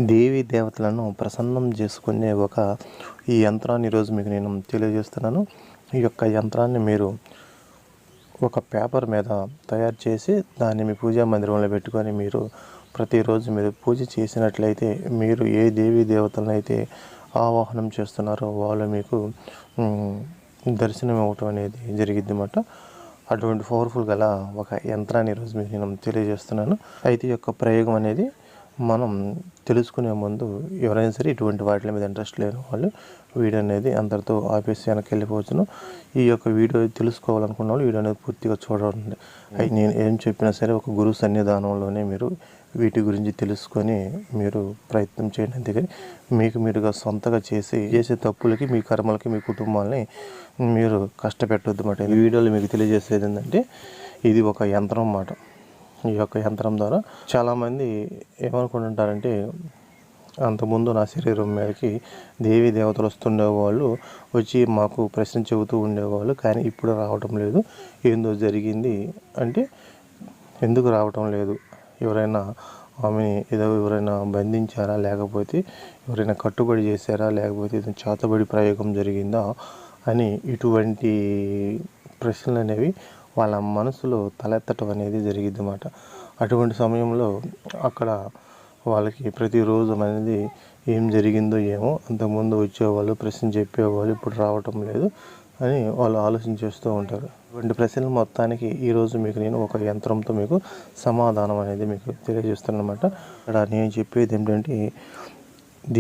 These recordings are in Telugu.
దేవీ దేవతలను ప్రసన్నం చేసుకునే ఈ యంత్రాన్ని ఈరోజు మీకు నేను తెలియజేస్తున్నాను. ఈ యొక్క యంత్రాన్ని మీరు ఒక పేపర్ మీద తయారు చేసి దాన్ని మీ పూజా మందిరంలో పెట్టుకొని మీరు ప్రతిరోజు మీరు పూజ చేసినట్లయితే మీరు ఏ దేవీ దేవతలను అయితే ఆవాహనం చేస్తున్నారో వాళ్ళు మీకు దర్శనం ఇవ్వటం అనేది జరిగిద్ది అన్నమాట. అటువంటి పవర్ఫుల్ గల ఒక యంత్రాన్ని ఈరోజు మీకు నేను తెలియజేస్తున్నాను. అయితే ఈ యొక్క ప్రయోగం అనేది మనం తెలుసుకునే ముందు ఎవరైనా సరే ఇటువంటి వాటి మీద ఇంట్రెస్ట్ లేని వాళ్ళు వీడియో అనేది అందరితో ఆపేసి వెనక్కి వెళ్ళిపోవచ్చును. ఈ యొక్క వీడియో తెలుసుకోవాలనుకున్న వాళ్ళు వీడియో అనేది పూర్తిగా చూడండి. అయితే నేను ఏం చెప్పినా సరే ఒక గురు సన్నిధానంలోనే మీరు వీటి గురించి తెలుసుకొని మీరు ప్రయత్నం చేయండి. అందుకని మీరుగా సొంతగా చేసే తప్పులకి మీ కర్మలకి మీ కుటుంబాలని మీరు కష్టపెట్టొద్దు అన్నమాట. ఈ వీడియోలో మీకు తెలియజేసేది ఏంటంటే ఇది ఒక యంత్రం అన్నమాట. ఈ యొక్క యంత్రం ద్వారా చాలామంది ఏమనుకుంటుంటారంటే అంతకుముందు నా శరీరం మీదకి దేవీ దేవతలు వస్తుండేవాళ్ళు, వచ్చి మాకు ప్రశ్న చెబుతూ ఉండేవాళ్ళు, కానీ ఇప్పుడు రావటం లేదు. ఏందో జరిగింది అంటే ఎందుకు రావటం లేదు, ఎవరైనా ఆమెని ఎవరైనా బంధించారా, లేకపోతే ఎవరైనా కట్టుబడి చేశారా, లేకపోతే ఏదైనా చేతబడి ప్రయోగం జరిగిందా అని ఇటువంటి ప్రశ్నలు అనేవి వాళ్ళ మనసులో తలెత్తటం అనేది జరిగిద్ది అన్నమాట. అటువంటి సమయంలో అక్కడ వాళ్ళకి ప్రతిరోజు అనేది ఏం జరిగిందో ఏమో, అంతకుముందు వచ్చేవాళ్ళు ప్రశ్న చెప్పేవాళ్ళు ఇప్పుడు రావటం లేదు అని వాళ్ళు ఆలోచించేస్తూ ఉంటారు. అటువంటి ప్రశ్నలు మొత్తానికి ఈరోజు మీకు నేను ఒక యంత్రంతో మీకు సమాధానం అనేది మీకు తెలియజేస్తున్నాను అన్నమాట. ఇక్కడ నేను చెప్పేది ఏంటంటే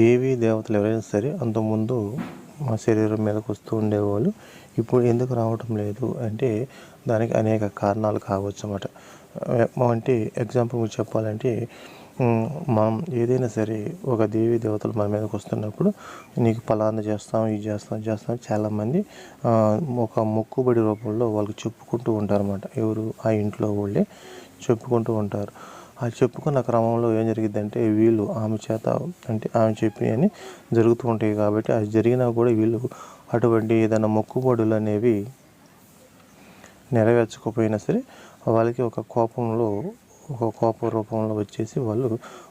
దేవీ దేవతలు ఎవరైనా సరే అంతకుముందు మా శరీరం మీదకి వస్తూ ఉండేవాళ్ళు, ఇప్పుడు ఎందుకు రావటం లేదు అంటే దానికి అనేక కారణాలు కావచ్చు అన్నమాట. అంటే ఎగ్జాంపుల్ చెప్పాలంటే మనం ఏదైనా సరే ఒక దేవీ దేవతలు మన మీదకి వస్తున్నప్పుడు నీకు ఫలానా చేస్తాం, ఇది చేస్తాం చాలామంది ఒక మొక్కుబడి రూపంలో వాళ్ళకి చెప్పుకుంటూ ఉంటారు అన్నమాట. ఎవరు ఆ ఇంట్లో వాళ్ళే చెప్పుకుంటూ ఉంటారు. ఆ చెప్పుకున్న క్రమంలో ఏం జరిగిద్దంటే వీళ్ళు ఆమె చేత అంటే ఆమె చెప్పి అని జరుగుతూ ఉంటాయి. కాబట్టి అది జరిగినా కూడా వీళ్ళు అటువంటి ఏదైనా మొక్కుబడులు అనేవి నెరవేర్చకపోయినా సరే వాళ్ళకి ఒక కోప రూపంలో వచ్చేసి వాళ్ళు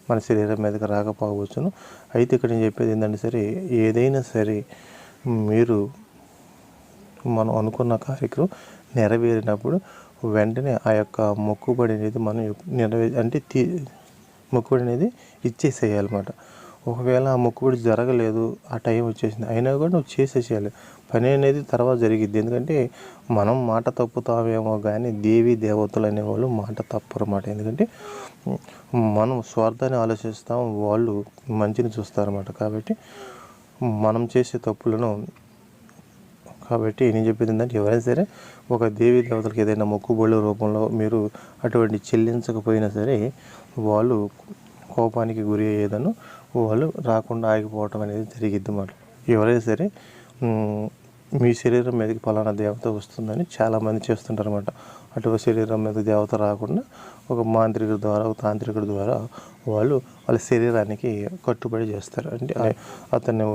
మన శరీరం మీదకి రాకపోవచ్చును. అయితే ఇక్కడ నేను చెప్పేది ఏంటంటే సరే ఏదైనా సరే మీరు మనం అనుకున్న కార్యక్రమం నెరవేరినప్పుడు వెంటనే ఆ యొక్క మొక్కుబడి అనేది మనం మొక్కుబడి అనేది ఇచ్చేసేయాలన్నమాట. ఒకవేళ ఆ మొక్కుబడి జరగలేదు, ఆ టైం వచ్చేసింది అయినా కూడా నువ్వు చేసేసేయాలి. పని అనేది తర్వాత జరిగిద్ది. ఎందుకంటే మనం మాట తప్పుతామేమో కానీ దేవీ దేవతలు అనేవాళ్ళు మాట తప్పరు అన్నమాట. ఎందుకంటే మనం స్వార్థాన్ని ఆలోచిస్తాం, వాళ్ళు మంచిని చూస్తారన్నమాట. కాబట్టి మనం చేసే తప్పులను కాబట్టి నేను చెప్పేది ఏంటంటే ఎవరైనా సరే ఒక దేవీ దేవతలకు ఏదైనా మొక్కుబడుల రూపంలో మీరు అటువంటి చెల్లించకపోయినా సరే వాళ్ళు కోపానికి గురి అయ్యేదను వాళ్ళు రాకుండా ఆగిపోవటం అనేది జరిగిద్ది అన్నమాట. ఎవరైనా సరే మీ శరీరం మీదకి ఫలానా దేవత వస్తుందని చాలామంది చేస్తుంటారు అన్నమాట. అటువంటి శరీరం మీద దేవత రాకుండా ఒక మాంత్రికుడి ద్వారా ఒక తాంత్రికుడి ద్వారా వాళ్ళ శరీరానికి కట్టుబడి చేస్తారు. అంటే అతని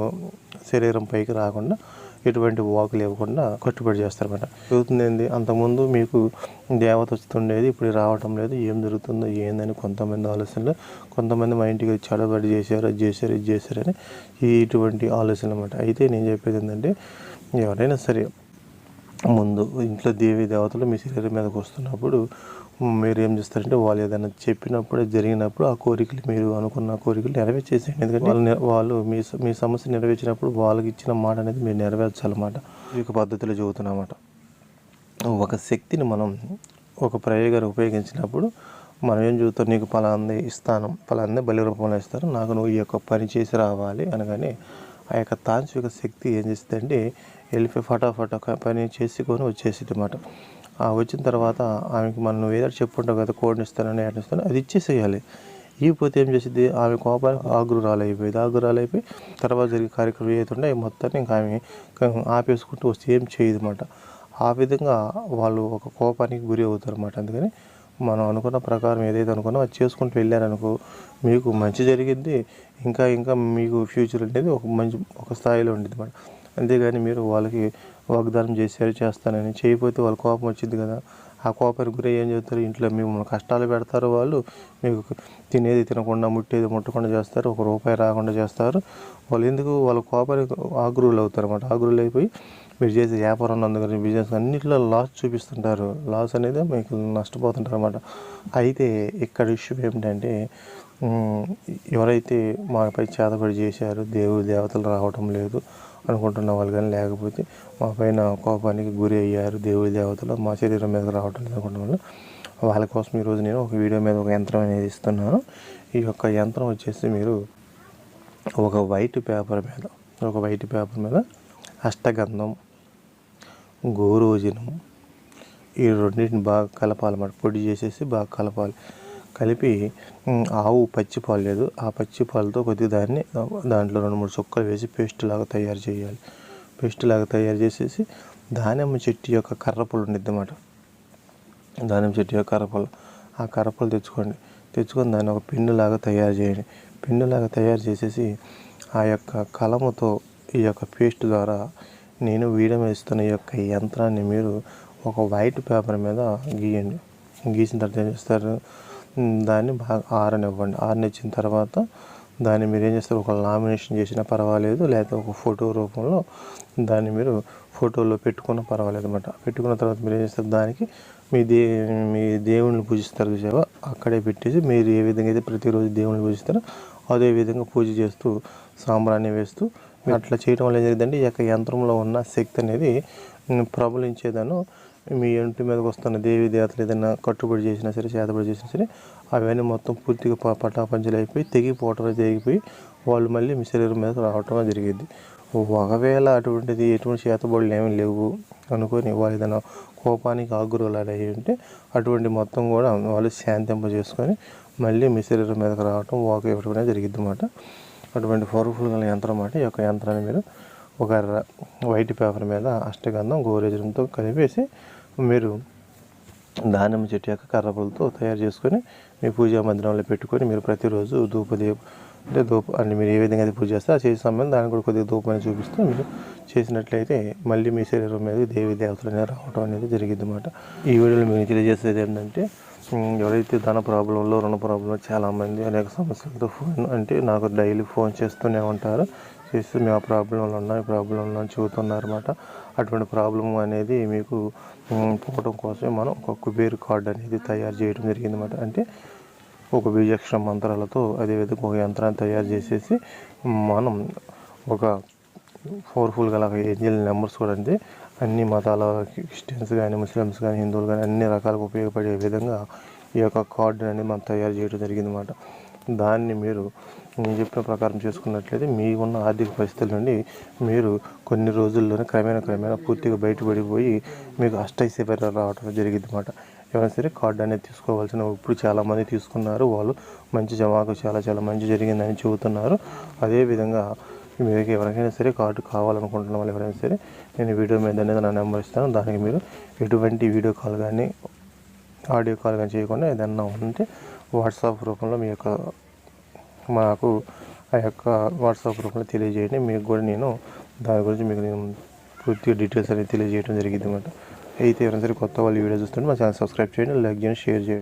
శరీరం పైకి రాకుండా ఎటువంటి వాకులు ఇవ్వకుండా కట్టుబడి చేస్తారన్నమాట. జరుగుతుంది ఏంది, అంతకుముందు మీకు దేవత వస్తుండేది, ఇప్పుడు రావటం లేదు, ఏం జరుగుతుందో ఏందని కొంతమంది ఆలోచనలు, కొంతమంది మా ఇంటికి చెడబడి చేశారు, అది చేశారు, ఇది చేశారని ఇటువంటి ఆలోచనలు అన్నమాట. అయితే నేను చెప్పేది ఏంటంటే ఎవరైనా సరే ముందు ఇంట్లో దేవీ దేవతలు మీ శరీరం మీదకి వస్తున్నప్పుడు మీరు ఏం చేస్తారంటే వాళ్ళు ఏదైనా చెప్పినప్పుడు జరిగినప్పుడు ఆ కోరికలు మీరు అనుకున్న కోరికలు నెరవేర్చేసేయండి. ఎందుకంటే వాళ్ళు మీ సమస్య నెరవేర్చినప్పుడు వాళ్ళకి ఇచ్చిన మాట అనేది మీరు నెరవేర్చాలన్నమాట. ఈ పద్ధతిలో చెబుతున్నమాట. ఒక శక్తిని మనం ఒక ప్రయోగాన్ని ఉపయోగించినప్పుడు మనం ఏం చెబుతాం, నీకు ఫలాంది ఇస్తాను, ఫలాంది బలి రూపంలో ఇస్తారు, నాకు నువ్వు ఈ యొక్క పని చేసి రావాలి అనగానే ఆ యొక్క తాంత్రిక శక్తి ఏం చేస్తుందంటే వెళ్ళిపోయి ఫటాఫట పని చేసుకొని వచ్చేసింది అన్నమాట. వచ్చిన తర్వాత ఆమెకి మనం ఏదో చెప్పుంటాం కదా, కోడిని ఇస్తానని ఏడిస్తాను, అది ఇచ్చేసేయాలి. ఇకపోతే ఏం చేసింది, ఆమె కోపానికి ఆగురాలైపోయి తర్వాత జరిగే కార్యక్రమం ఏదైతుండే మొత్తాన్ని ఇంకా ఆమె ఆపేసుకుంటూ వస్తే ఏం చేయదు అన్నమాట. ఆ విధంగా వాళ్ళు ఒక కోపానికి గురి అవుతారు అన్నమాట. అందుకని మనం అనుకున్న ప్రకారం ఏదైతే అనుకున్నా అది చేసుకుంటూ వెళ్ళారనుకో మీకు మంచి జరిగిద్ది. ఇంకా మీకు ఫ్యూచర్ అనేది ఒక స్థాయిలో ఉంటుంది అన్నమాట. అంతేగాని మీరు వాళ్ళకి వాగ్దానం చేస్తానని చేయకపోతే వాళ్ళ కోపం వచ్చింది కదా, ఆ కోపానికి గురై ఏం చేస్తారు, ఇంట్లో మిమ్మల్ని కష్టాలు పెడతారు. వాళ్ళు మీకు తినేది తినకుండా, ముట్టేది ముట్టకుండా చేస్తారు, ఒక రూపాయి రాకుండా చేస్తారు. వాళ్ళు ఎందుకు వాళ్ళ కోపానికి ఆగ్రహులు అవుతారు అన్నమాట. ఆగ్రహులు అయిపోయి మీరు చేసే వ్యాపారం అందుకని బిజినెస్ అన్నింటిలో లాస్ చూపిస్తుంటారు. లాస్ అనేది మీకు నష్టపోతుంటారు అన్నమాట. అయితే ఇక్కడ విషయం ఏమిటంటే, ఎవరైతే మాపై చేతబడి చేశారు, దేవుడు దేవతలు రావటం లేదు అనుకుంటున్న వాళ్ళు కానీ, లేకపోతే మా పైన కోపానికి గురి అయ్యారు దేవుడి దేవతలు, మా శరీరం మీదకి రావటం లేదు అనుకుంటున్న వాళ్ళు, వాళ్ళ కోసం ఈరోజు నేను ఒక వీడియో మీద ఒక యంత్రం అనేది ఇస్తున్నాను. ఈ యొక్క యంత్రం వచ్చేసి మీరు ఒక వైట్ పేపర్ మీద అష్టగంధం, గోరోజనం ఈ రెండింటిని బాగా కలపాలన్నమాట. పొడి చేసేసి బాగా కలపాలి. కలిపి ఆవు పచ్చి పాలు లేదు, ఆ పచ్చి పాలతో కొద్దిగా దాంట్లో 2-3 చుక్కలు వేసి పేస్ట్ లాగా తయారు చేయాలి. పేస్ట్ లాగా తయారు చేసేసి దానిమ్మ చెట్టు యొక్క కర్రపులు ఉండిద్ది అన్నమాట. దానిమ్మ చెట్టు యొక్క కర్రపులు, ఆ కర్రపులు తెచ్చుకొని దాన్ని ఒక పిన్నులాగా తయారు చేయండి. పిన్నులాగా తయారు చేసేసి ఆ యొక్క కలముతో ఈ యొక్క పేస్ట్ ద్వారా నేను వీడియో ఇస్తున్న ఈ యొక్క యంత్రాన్ని మీరు ఒక వైట్ పేపర్ మీద గీయండి. గీసిన తర్వాత ఏం చేస్తారు, దాన్ని బాగా ఆరనివ్వండి. ఆరనిచ్చిన తర్వాత దాన్ని మీరు ఏం చేస్తారు, ఒక లామినేషన్ చేసినా పర్వాలేదు, లేకపోతే ఒక ఫోటో రూపంలో దాన్ని మీరు ఫోటోలో పెట్టుకున్నా పర్వాలేదు అన్నమాట. పెట్టుకున్న తర్వాత మీరు ఏం చేస్తారు, దానికి మీ దేవుణ్ణి పూజిస్తారు చూసావా, అక్కడే పెట్టేసి మీరు ఏ విధంగా అయితే ప్రతిరోజు దేవుణ్ణి పూజిస్తారో అదే విధంగా పూజ చేస్తూ సాంబ్రాన్ని వేస్తూ అట్లా చేయడం వల్ల ఏం జరిగిందంటే, ఈ యొక్క యంత్రంలో ఉన్న శక్తి అనేది ప్రబలించేదాను మీ ఇంటి మీదకి వస్తున్న దేవి దేవతలు ఏదైనా కట్టుబడి చేసినా సరే, చేతబడి చేసినా సరే, అవన్నీ మొత్తం పూర్తిగా పటాపంచలు అయిపోయి తెగిపోయి వాళ్ళు మళ్ళీ మీ శరీరం మీద రావటం జరిగింది. ఒకవేళ ఎటువంటి చేతబడులు ఏమీ లేవు అనుకొని వాళ్ళు ఏదైనా కోపానికి ఆగ్రహాలు అయ్యి ఉంటే అటువంటి మొత్తం కూడా వాళ్ళు శాంతింపజేసుకొని మళ్ళీ మీ శరీరం మీదకి రావటం ఇవ్వడం జరిగింది అన్నమాట. అటువంటి పవర్ఫుల్ గల యంత్రం అన్నమాట. ఈ యొక్క యంత్రాన్ని మీరు ఒక వైట్ పేపర్ మీద అష్టగంధం, గోరోజనంతో కలిపేసి మీరు దానిమ్మ చెట్టు యొక్క కర్రపులతో తయారు చేసుకొని మీ పూజా మందిరంలో పెట్టుకొని మీరు ప్రతిరోజు అంటే మీరు ఏ విధంగా అయితే పూజ చేస్తారో ఆ చేసే సమయం దానికి కూడా కొద్దిగా ధూపాన్ని చూపిస్తూ మీరు చేసినట్లయితే మళ్ళీ మీ శరీరం మీద దేవి దేవతలు అనేది రావడం అనేది జరిగింది అన్నమాట. ఈ వీడియోలో మీకు తెలియజేసేది ఏంటంటే, ఎవరైతే ధన ప్రాబ్లంలో, రుణ ప్రాబ్లంలో చాలామంది అనేక సమస్యలతో నాకు డైలీ ఫోన్ చేస్తూనే ఉంటారు. చేస్తూ మేము ఆ ప్రాబ్లంలో ఉన్నాం చెబుతున్నారు అన్నమాట. అటువంటి ప్రాబ్లం అనేది మీకు పోవడం కోసమే మనం ఒక కుబేర్ కార్డ్ అనేది తయారు చేయడం జరిగింది అన్నమాట. అంటే ఒక బీజాక్షర మంత్రాలతో అదేవిధంగా ఒక యంత్రాన్ని తయారు చేసేసి మనం ఒక పవర్ఫుల్ గల ఏంజల్ నెంబర్స్ కూడా అంటే అన్ని మతాల క్రిస్టియన్స్ కానీ, ముస్లిమ్స్ కానీ, హిందువులు కానీ అన్ని రకాలకు ఉపయోగపడే విధంగా ఈ యొక్క కార్డు అనేది మనం తయారు చేయడం జరిగింది అన్నమాట. దాన్ని మీరు నేను చెప్పిన ప్రకారం చేసుకున్నట్లయితే మీకున్న ఆర్థిక పరిస్థితుల నుండి మీరు కొన్ని రోజుల్లోనే క్రమేణా పూర్తిగా బయటపడిపోయి మీకు అష్టైశ్వర్యాలు రావడం జరిగింది అన్నమాట. ఎవరైనా సరే కార్డు అనేది తీసుకోవాల్సిన, ఇప్పుడు చాలామంది తీసుకున్నారు, వాళ్ళు మాకు చాలా మంచి జరిగిందని చెబుతున్నారు. అదేవిధంగా మీకు ఎవరికైనా సరే కార్డు కావాలనుకుంటున్న వాళ్ళు ఎవరైనా సరే నేను వీడియో మీద అనేది నా నెంబర్ ఇస్తాను. దానికి మీరు ఎటువంటి వీడియో కాల్ కానీ ఆడియో కాల్ కానీ చేయకుండా ఏదన్నా ఉంటే వాట్సాప్ రూపంలో మాకు ఆ యొక్క వాట్సాప్ రూపంలో తెలియజేయండి. మీకు కూడా నేను దాని గురించి నేను పూర్తిగా డీటెయిల్స్ అనేది తెలియజేయడం జరిగింది అన్నమాట. అయితే ఎవరైనా సరే కొత్త వాళ్ళు వీడియో చూస్తుంటే మా ఛానల్ సబ్స్క్రైబ్ చేయండి, లైక్ చేయండి, షేర్ చేయండి.